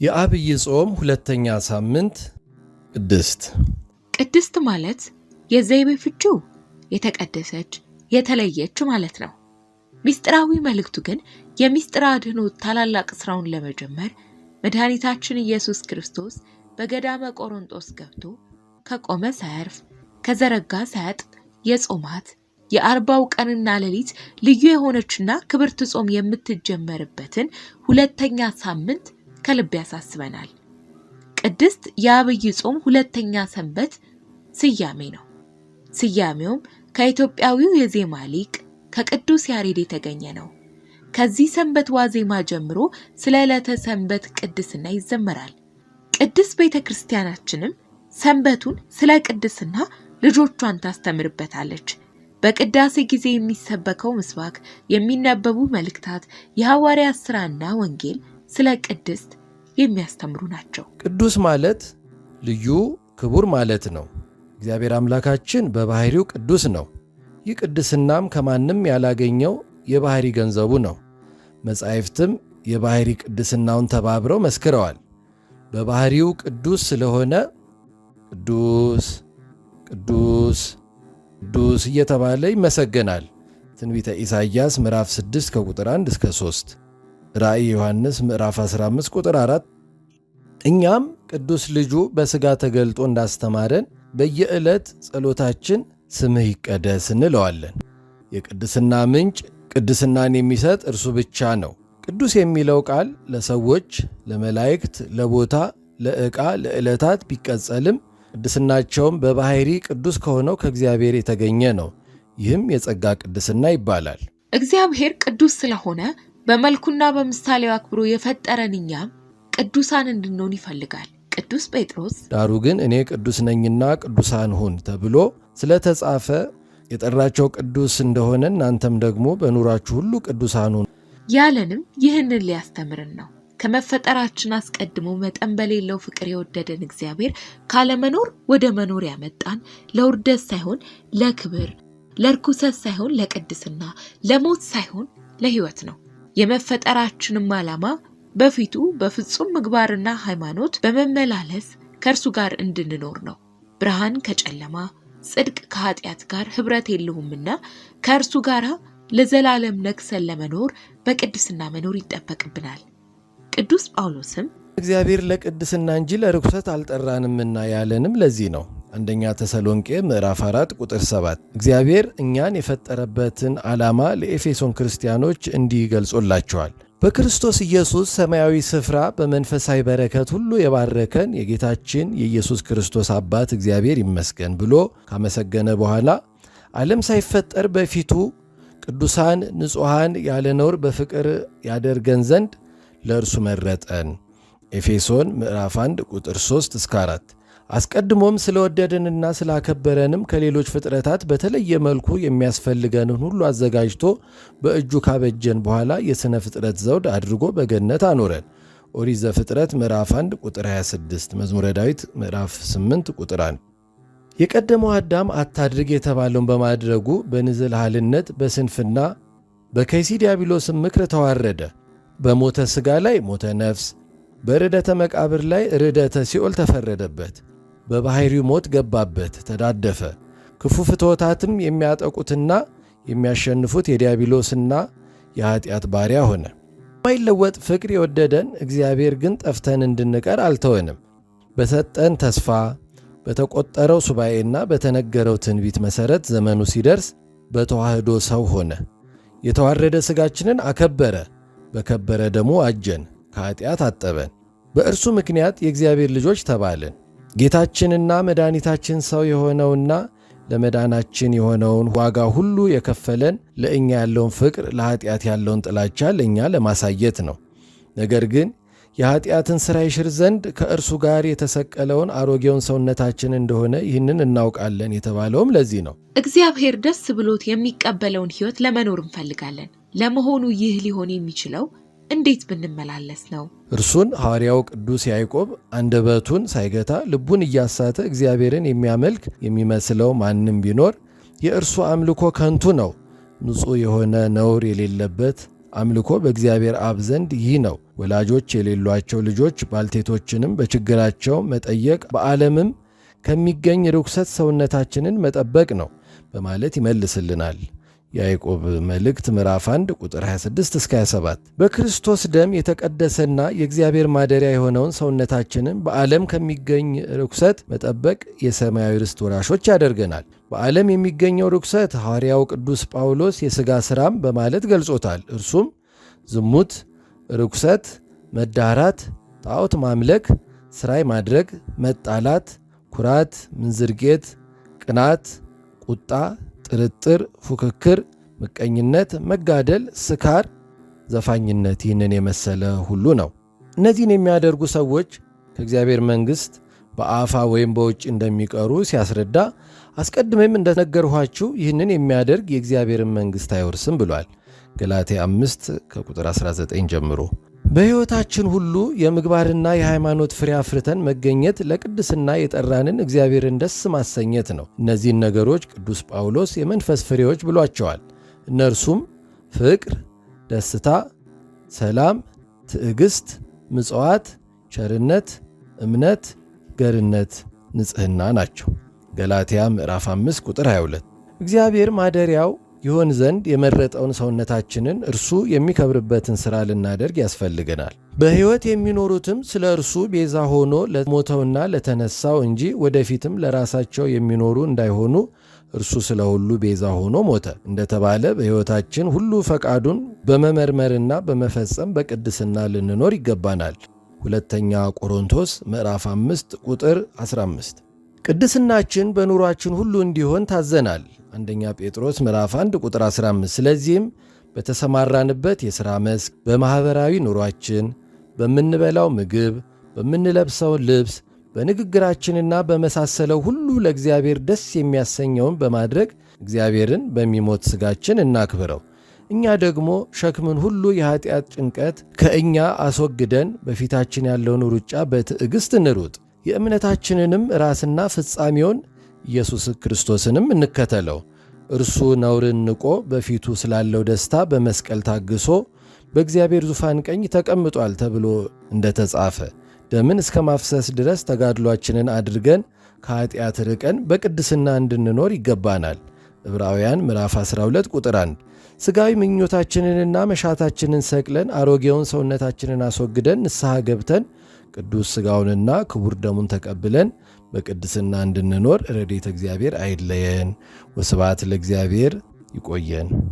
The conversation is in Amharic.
የዐቢይ ጾም ሁለተኛ ሳምንት ቅድስት። ቅድስት ማለት የዘይቤ ፍቺው የተቀደሰች የተለየች ማለት ነው። ሚስጥራዊ መልእክቱ ግን የሚስጥር አድኅኖ ታላላቅ ስራውን ለመጀመር መድኃኒታችን ኢየሱስ ክርስቶስ በገዳመ ቆሮንጦስ ገብቶ ከቆመ ሳያርፍ ከዘረጋ ሳያጥ የጾማት የ40 ቀንና ሌሊት ልዩ የሆነችና ክብርት ጾም የምትጀመርበትን ሁለተኛ ሳምንት ከልብ ያሳስበናል። ቅድስት የዐቢይ ጾም ሁለተኛ ሰንበት ስያሜ ነው። ስያሜውም ከኢትዮጵያዊው የዜማ ሊቅ ከቅዱስ ያሬድ የተገኘ ነው። ከዚህ ሰንበት ዋዜማ ጀምሮ ስለ ዕለተ ሰንበት ቅድስና ይዘመራል። ቅድስት ቤተ ክርስቲያናችንም ሰንበቱን ስለ ቅድስና ልጆቿን ታስተምርበታለች። በቅዳሴ ጊዜ የሚሰበከው ምስባክ፣ የሚነበቡ መልእክታት፣ የሐዋርያት ሥራና ወንጌል ስለ ቅድስት የሚያስተምሩ ናቸው። ቅዱስ ማለት ልዩ ክቡር ማለት ነው። እግዚአብሔር አምላካችን በባህሪው ቅዱስ ነው። ይህ ቅድስናም ከማንም ያላገኘው የባህሪ ገንዘቡ ነው። መጻሕፍትም የባህሪ ቅድስናውን ተባብረው መስክረዋል። በባህሪው ቅዱስ ስለሆነ ቅዱስ ቅዱስ ቅዱስ እየተባለ ይመሰገናል። ትንቢተ ኢሳይያስ ምዕራፍ 6 ከቁጥር 1 እስከ 3፣ ራእይ ዮሐንስ ምዕራፍ 15 ቁጥር 4። እኛም ቅዱስ ልጁ በሥጋ ተገልጦ እንዳስተማረን በየዕለት ጸሎታችን ስምህ ይቀደስ እንለዋለን። የቅድስና ምንጭ ቅድስናን የሚሰጥ እርሱ ብቻ ነው። ቅዱስ የሚለው ቃል ለሰዎች፣ ለመላእክት፣ ለቦታ፣ ለዕቃ፣ ለዕለታት ቢቀጸልም ቅድስናቸውም በባሕሪ ቅዱስ ከሆነው ከእግዚአብሔር የተገኘ ነው። ይህም የጸጋ ቅድስና ይባላል። እግዚአብሔር ቅዱስ ስለሆነ በመልኩና በምሳሌው አክብሮ የፈጠረን እኛም ቅዱሳን እንድንሆን ይፈልጋል። ቅዱስ ጴጥሮስ ዳሩ ግን እኔ ቅዱስ ነኝና ቅዱሳን ሁን ተብሎ ስለተጻፈ የጠራቸው ቅዱስ እንደሆነ እናንተም ደግሞ በኑራችሁ ሁሉ ቅዱሳን ሁኑ ያለንም ይህንን ሊያስተምርን ነው። ከመፈጠራችን አስቀድሞ መጠን በሌለው ፍቅር የወደደን እግዚአብሔር ካለመኖር ወደ መኖር ያመጣን ለውርደት ሳይሆን ለክብር፣ ለርኩሰት ሳይሆን ለቅድስና፣ ለሞት ሳይሆን ለሕይወት ነው። የመፈጠራችንም ዓላማ በፊቱ በፍጹም ምግባርና ሃይማኖት በመመላለስ ከእርሱ ጋር እንድንኖር ነው። ብርሃን ከጨለማ ጽድቅ ከኃጢአት ጋር ኅብረት የለውምና ከእርሱ ጋር ለዘላለም ነግሰን ለመኖር በቅድስና መኖር ይጠበቅብናል። ቅዱስ ጳውሎስም እግዚአብሔር ለቅድስና እንጂ ለርኩሰት አልጠራንምና ያለንም ለዚህ ነው። አንደኛ ተሰሎንቄ ምዕራፍ 4 ቁጥር 7 እግዚአብሔር እኛን የፈጠረበትን ዓላማ ለኤፌሶን ክርስቲያኖች እንዲህ ገልጾላቸዋል። በክርስቶስ ኢየሱስ ሰማያዊ ስፍራ በመንፈሳዊ በረከት ሁሉ የባረከን የጌታችን የኢየሱስ ክርስቶስ አባት እግዚአብሔር ይመስገን ብሎ ካመሰገነ በኋላ ዓለም ሳይፈጠር በፊቱ ቅዱሳን ንጹሐን ያለ ነውር በፍቅር ያደርገን ዘንድ ለእርሱ መረጠን። ኤፌሶን ምዕራፍ 1 ቁጥር 3 እስከ 4 አስቀድሞም ስለወደደንና ስላከበረንም ከሌሎች ፍጥረታት በተለየ መልኩ የሚያስፈልገንን ሁሉ አዘጋጅቶ በእጁ ካበጀን በኋላ የሥነ ፍጥረት ዘውድ አድርጎ በገነት አኖረን። ኦሪት ዘፍጥረት ምዕራፍ 1 ቁጥር 26፣ መዝሙረ ዳዊት ምዕራፍ 8 ቁጥር 1። የቀደመው አዳም አታድርግ የተባለውን በማድረጉ በንዝህላልነት በስንፍና በከይሲ ዲያብሎስም ምክር ተዋረደ። በሞተ ሥጋ ላይ ሞተ ነፍስ፣ በርደተ መቃብር ላይ ርደተ ሲኦል ተፈረደበት። በባሕሪው ሞት ገባበት፣ ተዳደፈ። ክፉ ፍትወታትም የሚያጠቁትና የሚያሸንፉት የዲያብሎስና የኀጢአት ባሪያ ሆነ። የማይለወጥ ፍቅር የወደደን እግዚአብሔር ግን ጠፍተን እንድንቀር አልተወንም። በሰጠን ተስፋ በተቆጠረው ሱባኤና በተነገረው ትንቢት መሠረት ዘመኑ ሲደርስ በተዋህዶ ሰው ሆነ። የተዋረደ ሥጋችንን አከበረ፣ በከበረ ደሙ አጀን፣ ከኀጢአት አጠበን። በእርሱ ምክንያት የእግዚአብሔር ልጆች ተባልን። ጌታችንና መድኃኒታችን ሰው የሆነውና ለመዳናችን የሆነውን ዋጋ ሁሉ የከፈለን ለእኛ ያለውን ፍቅር፣ ለኀጢአት ያለውን ጥላቻ ለእኛ ለማሳየት ነው። ነገር ግን የኀጢአትን ሥራ ይሽር ዘንድ ከእርሱ ጋር የተሰቀለውን አሮጌውን ሰውነታችን እንደሆነ ይህንን እናውቃለን የተባለውም ለዚህ ነው። እግዚአብሔር ደስ ብሎት የሚቀበለውን ሕይወት ለመኖር እንፈልጋለን። ለመሆኑ ይህ ሊሆን የሚችለው እንዴት ብንመላለስ ነው? እርሱን ሐዋርያው ቅዱስ ያዕቆብ አንደበቱን ሳይገታ ልቡን እያሳተ እግዚአብሔርን የሚያመልክ የሚመስለው ማንም ቢኖር የእርሱ አምልኮ ከንቱ ነው። ንጹሕ የሆነ ነውር የሌለበት አምልኮ በእግዚአብሔር አብ ዘንድ ይህ ነው ወላጆች የሌሏቸው ልጆች ባልቴቶችንም በችግራቸው መጠየቅ በዓለምም ከሚገኝ ርኩሰት ሰውነታችንን መጠበቅ ነው በማለት ይመልስልናል። የያዕቆብ መልእክት ምዕራፍ 1 ቁጥር 26-27 በክርስቶስ ደም የተቀደሰና የእግዚአብሔር ማደሪያ የሆነውን ሰውነታችንን በዓለም ከሚገኝ ርኩሰት መጠበቅ የሰማያዊ ርስት ወራሾች ያደርገናል። በዓለም የሚገኘው ርኩሰት ሐዋርያው ቅዱስ ጳውሎስ የሥጋ ሥራም በማለት ገልጾታል። እርሱም ዝሙት፣ ርኩሰት፣ መዳራት፣ ጣዖት ማምለክ፣ ሥራይ ማድረግ፣ መጣላት፣ ኩራት፣ ምንዝርጌት፣ ቅናት፣ ቁጣ፣ ጥርጥር፣ ፉክክር፣ ምቀኝነት፣ መጋደል፣ ስካር፣ ዘፋኝነት ይህንን የመሰለ ሁሉ ነው። እነዚህን የሚያደርጉ ሰዎች ከእግዚአብሔር መንግሥት በአፋ ወይም በውጭ እንደሚቀሩ ሲያስረዳ አስቀድሜም እንደነገርኋችሁ ይህንን የሚያደርግ የእግዚአብሔርን መንግሥት አይወርስም ብሏል። ገላትያ 5 ከቁጥር 19 ጀምሮ በሕይወታችን ሁሉ የምግባርና የሃይማኖት ፍሬ አፍርተን መገኘት ለቅድስና የጠራንን እግዚአብሔርን ደስ ማሰኘት ነው። እነዚህን ነገሮች ቅዱስ ጳውሎስ የመንፈስ ፍሬዎች ብሏቸዋል። እነርሱም ፍቅር፣ ደስታ፣ ሰላም፣ ትዕግሥት፣ ምጽዋት፣ ቸርነት፣ እምነት፣ ገርነት፣ ንጽሕና ናቸው። ገላትያ ምዕራፍ 5 ቁጥር 22 እግዚአብሔር ማደሪያው ይሆን ዘንድ የመረጠውን ሰውነታችንን እርሱ የሚከብርበትን ሥራ ልናደርግ ያስፈልገናል። በሕይወት የሚኖሩትም ስለ እርሱ ቤዛ ሆኖ ለሞተውና ለተነሳው እንጂ ወደፊትም ለራሳቸው የሚኖሩ እንዳይሆኑ እርሱ ስለ ሁሉ ቤዛ ሆኖ ሞተ እንደተባለ በሕይወታችን ሁሉ ፈቃዱን በመመርመርና በመፈጸም በቅድስና ልንኖር ይገባናል። ሁለተኛ ቆሮንቶስ ምዕራፍ 5 ቁጥር 15 ቅድስናችን በኑሯችን ሁሉ እንዲሆን ታዘናል። አንደኛ ጴጥሮስ ምዕራፍ 1 ቁጥር 15 ስለዚህም በተሰማራንበት የሥራ መስክ፣ በማኅበራዊ ኑሯችን፣ በምንበላው ምግብ፣ በምንለብሰው ልብስ፣ በንግግራችንና በመሳሰለው ሁሉ ለእግዚአብሔር ደስ የሚያሰኘውን በማድረግ እግዚአብሔርን በሚሞት ሥጋችን እናክብረው። እኛ ደግሞ ሸክምን ሁሉ የኀጢአት ጭንቀት ከእኛ አስወግደን በፊታችን ያለውን ሩጫ በትዕግሥት እንሩጥ። የእምነታችንንም ራስና ፍጻሜውን ኢየሱስ ክርስቶስንም እንከተለው። እርሱ ነውርን ንቆ በፊቱ ስላለው ደስታ በመስቀል ታግሶ በእግዚአብሔር ዙፋን ቀኝ ተቀምጧል ተብሎ እንደተጻፈ ደምን እስከ ማፍሰስ ድረስ ተጋድሏችንን አድርገን ከኀጢአት ርቀን በቅድስና እንድንኖር ይገባናል። ዕብራውያን ምዕራፍ 12 ቁጥር 1 ሥጋዊ ምኞታችንንና መሻታችንን ሰቅለን አሮጌውን ሰውነታችንን አስወግደን ንስሐ ገብተን ቅዱስ ሥጋውንና ክቡር ደሙን ተቀብለን በቅድስና እንድንኖር ረድኤተ እግዚአብሔር አይለየን። ወስብሐት ለእግዚአብሔር። ይቆየን።